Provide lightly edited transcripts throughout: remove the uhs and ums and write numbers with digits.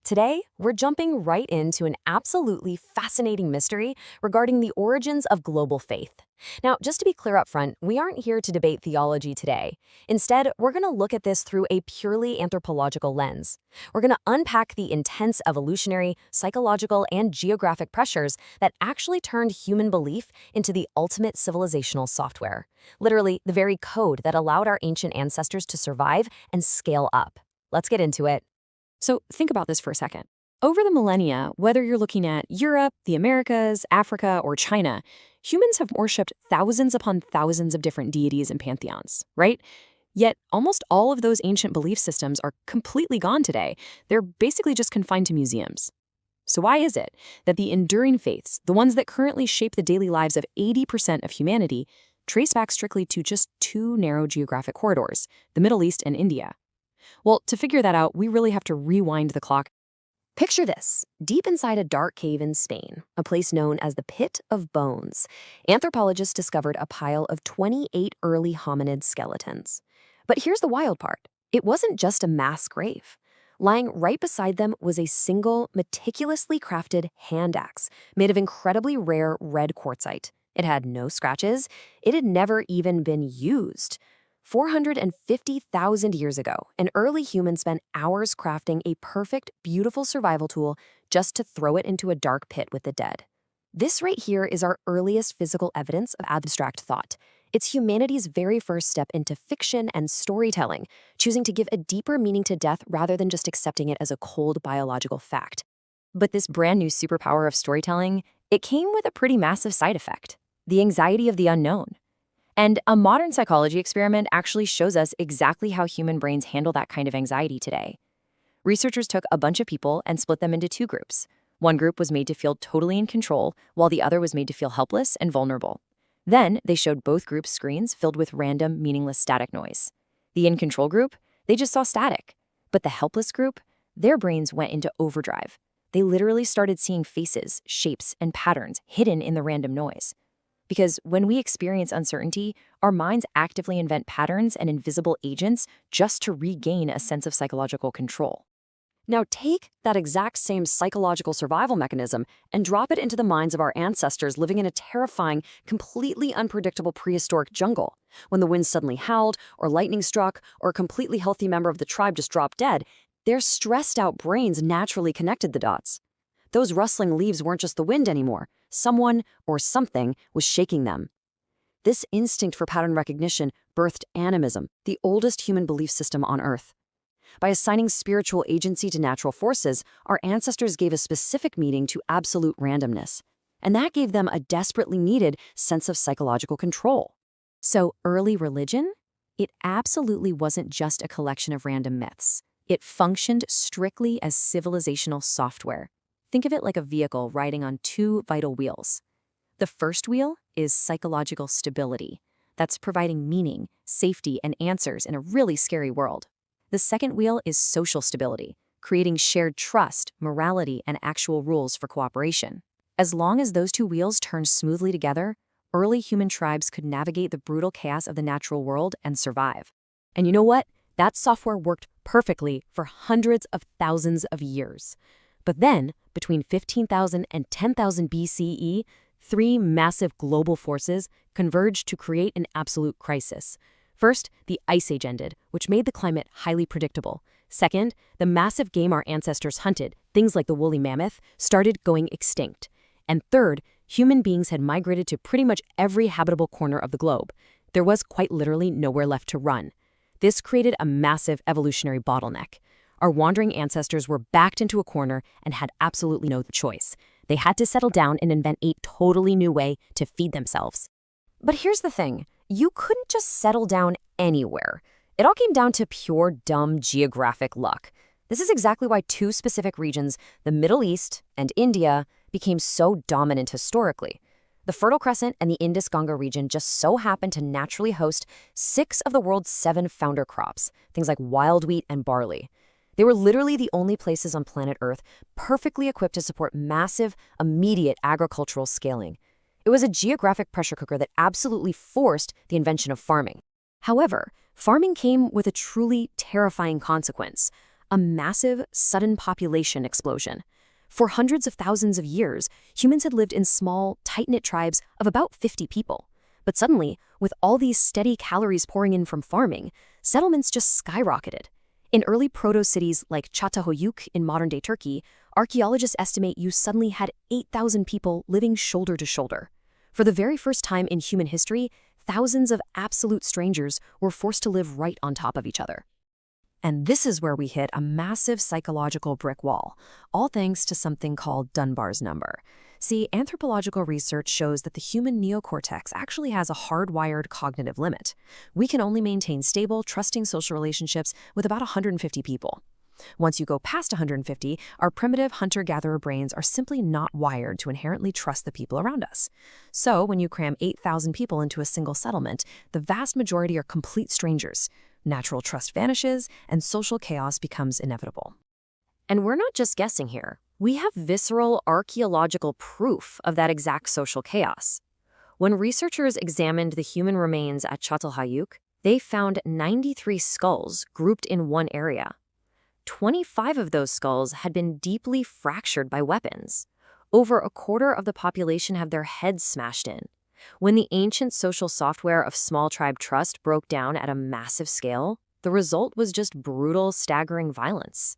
Today, we're jumping right into an absolutely fascinating mystery regarding the origins of global faith. Now, just to be clear up front, we aren't here to debate theology today. Instead, we're going to look at this through a purely anthropological lens. We're going to unpack the intense evolutionary, psychological, and geographic pressures that actually turned human belief into the ultimate civilizational software. Literally, the very code that allowed our ancient ancestors to survive and scale up. Let's get into it. So think about this for a second. Over the millennia, whether you're looking at Europe, the Americas, Africa, or China, humans have worshipped thousands upon thousands of different deities and pantheons, right? Yet almost all of those ancient belief systems are completely gone today. They're basically just confined to museums. So why is it that the enduring faiths, the ones that currently shape the daily lives of 80% of humanity, trace back strictly to just two narrow geographic corridors, the Middle East and India? Well, to figure that out, we really have to rewind the clock. Picture this. Deep inside a dark cave in Spain, a place known as the Pit of Bones, anthropologists discovered a pile of 28 early hominid skeletons. But here's the wild part. It wasn't just a mass grave. Lying right beside them was a single, meticulously crafted hand axe made of incredibly rare red quartzite. It had no scratches. It had never even been used. 450,000 years ago, an early human spent hours crafting a perfect, beautiful survival tool just to throw it into a dark pit with the dead. This right here is our earliest physical evidence of abstract thought. It's humanity's very first step into fiction and storytelling, choosing to give a deeper meaning to death rather than just accepting it as a cold biological fact. But this brand new superpower of storytelling, it came with a pretty massive side effect: the anxiety of the unknown. And a modern psychology experiment actually shows us exactly how human brains handle that kind of anxiety today. Researchers took a bunch of people and split them into two groups. One group was made to feel totally in control, while the other was made to feel helpless and vulnerable. Then they showed both groups screens filled with random, meaningless static noise. The in-control group, they just saw static. But the helpless group, their brains went into overdrive. They literally started seeing faces, shapes, and patterns hidden in the random noise. Because when we experience uncertainty, our minds actively invent patterns and invisible agents just to regain a sense of psychological control. Now take that exact same psychological survival mechanism and drop it into the minds of our ancestors living in a terrifying, completely unpredictable prehistoric jungle. When the wind suddenly howled, or lightning struck, or a completely healthy member of the tribe just dropped dead, their stressed-out brains naturally connected the dots. Those rustling leaves weren't just the wind anymore. Someone or something was shaking them. This instinct for pattern recognition birthed animism, the oldest human belief system on Earth. By assigning spiritual agency to natural forces, our ancestors gave a specific meaning to absolute randomness. And that gave them a desperately needed sense of psychological control. So early religion? It absolutely wasn't just a collection of random myths. It functioned strictly as civilizational software. Think of it like a vehicle riding on two vital wheels. The first wheel is psychological stability. That's providing meaning, safety, and answers in a really scary world. The second wheel is social stability, creating shared trust, morality, and actual rules for cooperation. As long as those two wheels turned smoothly together, early human tribes could navigate the brutal chaos of the natural world and survive. And you know what? That software worked perfectly for hundreds of thousands of years. But then, between 15,000 and 10,000 BCE, three massive global forces converged to create an absolute crisis. First, the Ice Age ended, which made the climate highly predictable. Second, the massive game our ancestors hunted, things like the woolly mammoth, started going extinct. And third, human beings had migrated to pretty much every habitable corner of the globe. There was quite literally nowhere left to run. This created a massive evolutionary bottleneck. Our wandering ancestors were backed into a corner and had absolutely no choice. They had to settle down and invent a totally new way to feed themselves. But here's the thing. You couldn't just settle down anywhere. It all came down to pure, dumb geographic luck. This is exactly why two specific regions, the Middle East and India, became so dominant historically. The Fertile Crescent and the Indus-Ganga region just so happened to naturally host 6 of the world's 7 founder crops, things like wild wheat and barley. They were literally the only places on planet Earth perfectly equipped to support massive, immediate agricultural scaling. It was a geographic pressure cooker that absolutely forced the invention of farming. However, farming came with a truly terrifying consequence. a massive, sudden population explosion. For hundreds of thousands of years, humans had lived in small, tight-knit tribes of about 50 people. But suddenly, with all these steady calories pouring in from farming, settlements just skyrocketed. In early proto-cities like Çatalhöyük in modern-day Turkey, archaeologists estimate you suddenly had 8,000 people living shoulder to shoulder. For the very first time in human history, thousands of absolute strangers were forced to live right on top of each other. And this is where we hit a massive psychological brick wall, all thanks to something called Dunbar's number. See, anthropological research shows that the human neocortex actually has a hardwired cognitive limit. We can only maintain stable, trusting social relationships with about 150 people. Once you go past 150, our primitive hunter-gatherer brains are simply not wired to inherently trust the people around us. So when you cram 8,000 people into a single settlement, the vast majority are complete strangers. Natural trust vanishes, and social chaos becomes inevitable. And we're not just guessing here. We have visceral archaeological proof of that exact social chaos. When researchers examined the human remains at Çatalhöyük, they found 93 skulls grouped in one area. 25 of those skulls had been deeply fractured by weapons. Over a quarter of the population have their heads smashed in. When the ancient social software of small tribe trust broke down at a massive scale, the result was just brutal, staggering violence.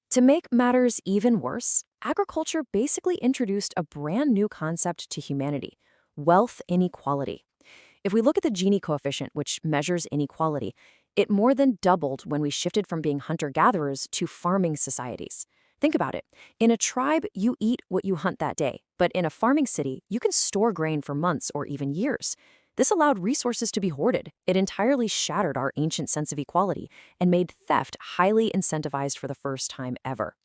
To make matters even worse, agriculture basically introduced a brand new concept to humanity: wealth inequality. If we look at the Gini coefficient, which measures inequality, it more than doubled when we shifted from being hunter-gatherers to farming societies. Think about it. In a tribe, you eat what you hunt that day, but in a farming city, you can store grain for months or even years. This allowed resources to be hoarded. It entirely shattered our ancient sense of equality and made theft highly incentivized for the first time ever.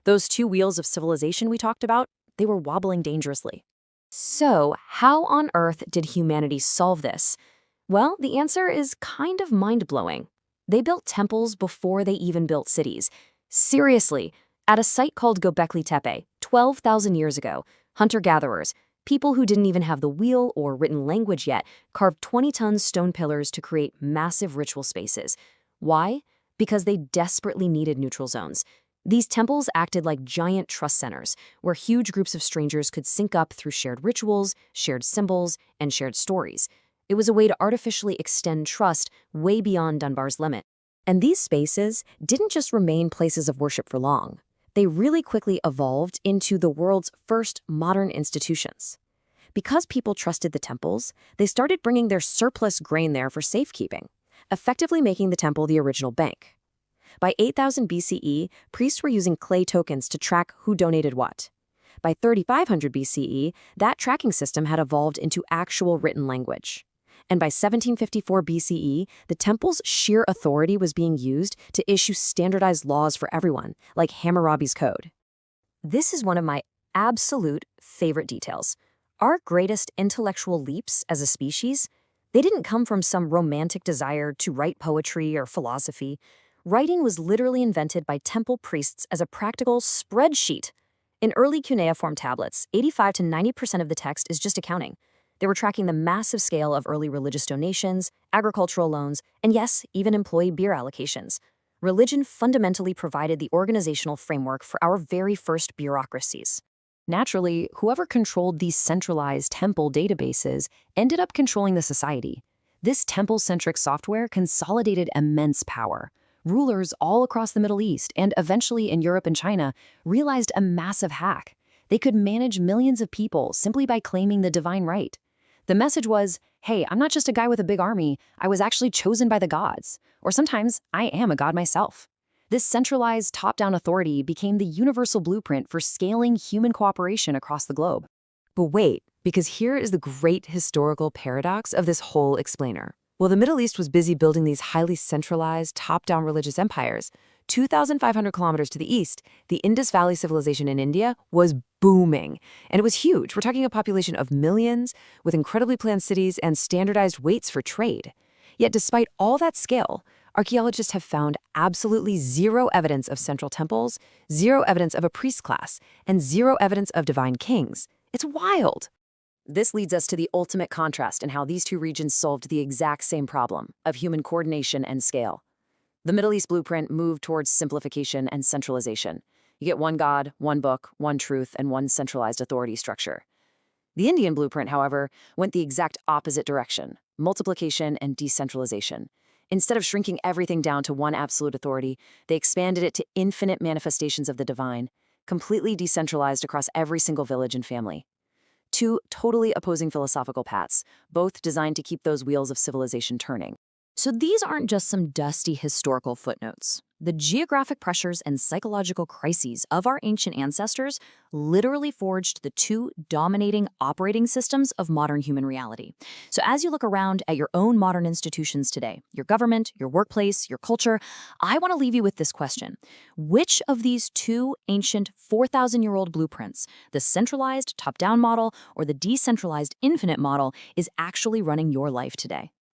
Those two wheels of civilization we talked about, they were wobbling dangerously. So, how on earth did humanity solve this? Well, the answer is kind of mind-blowing. They built temples before they even built cities. Seriously, at a site called Göbekli Tepe, 12,000 years ago, hunter-gatherers, people who didn't even have the wheel or written language yet, carved 20-ton stone pillars to create massive ritual spaces. Why? Because they desperately needed neutral zones. These temples acted like giant trust centers, where huge groups of strangers could sync up through shared rituals, shared symbols, and shared stories. It was a way to artificially extend trust way beyond Dunbar's limit. And these spaces didn't just remain places of worship for long. They really quickly evolved into the world's first modern institutions. Because people trusted the temples, they started bringing their surplus grain there for safekeeping, effectively making the temple the original bank. By 8000 BCE, priests were using clay tokens to track who donated what. By 3500 BCE, that tracking system had evolved into actual written language. And by 1754 BCE, the temple's sheer authority was being used to issue standardized laws for everyone, like Hammurabi's Code. This is one of my absolute favorite details. Our greatest intellectual leaps as a species, they didn't come from some romantic desire to write poetry or philosophy. Writing was literally invented by temple priests as a practical spreadsheet. In early cuneiform tablets, 85 to 90% of the text is just accounting. They were tracking the massive scale of early religious donations, agricultural loans, and yes, even employee beer allocations. Religion fundamentally provided the organizational framework for our very first bureaucracies. Naturally, whoever controlled these centralized temple databases ended up controlling the society. This temple-centric software consolidated immense power. Rulers all across the Middle East and eventually in Europe and China realized a massive hack. They could manage millions of people simply by claiming the divine right. The message was, hey, I'm not just a guy with a big army, I was actually chosen by the gods. Or sometimes, I am a god myself. This centralized top-down authority became the universal blueprint for scaling human cooperation across the globe. But wait, because here is the great historical paradox of this whole explainer. While the Middle East was busy building these highly centralized, top-down religious empires, 2,500 kilometers to the east, the Indus Valley civilization in India was booming. And it was huge. We're talking a population of millions with incredibly planned cities and standardized weights for trade. Yet despite all that scale, archaeologists have found absolutely zero evidence of central temples, zero evidence of a priest class, and zero evidence of divine kings. It's wild. This leads us to the ultimate contrast in how these two regions solved the exact same problem of human coordination and scale. The Middle East blueprint moved towards simplification and centralization. You get one God, one book, one truth, and one centralized authority structure. The Indian blueprint, however, went the exact opposite direction: multiplication and decentralization. Instead of shrinking everything down to one absolute authority, they expanded it to infinite manifestations of the divine, completely decentralized across every single village and family. Two totally opposing philosophical paths, both designed to keep those wheels of civilization turning. So these aren't just some dusty historical footnotes. The geographic pressures and psychological crises of our ancient ancestors literally forged the two dominating operating systems of modern human reality. So as you look around at your own modern institutions today, your government, your workplace, your culture, I want to leave you with this question. Which of these two ancient 4,000-year-old blueprints, the centralized top-down model or the decentralized infinite model, is actually running your life today?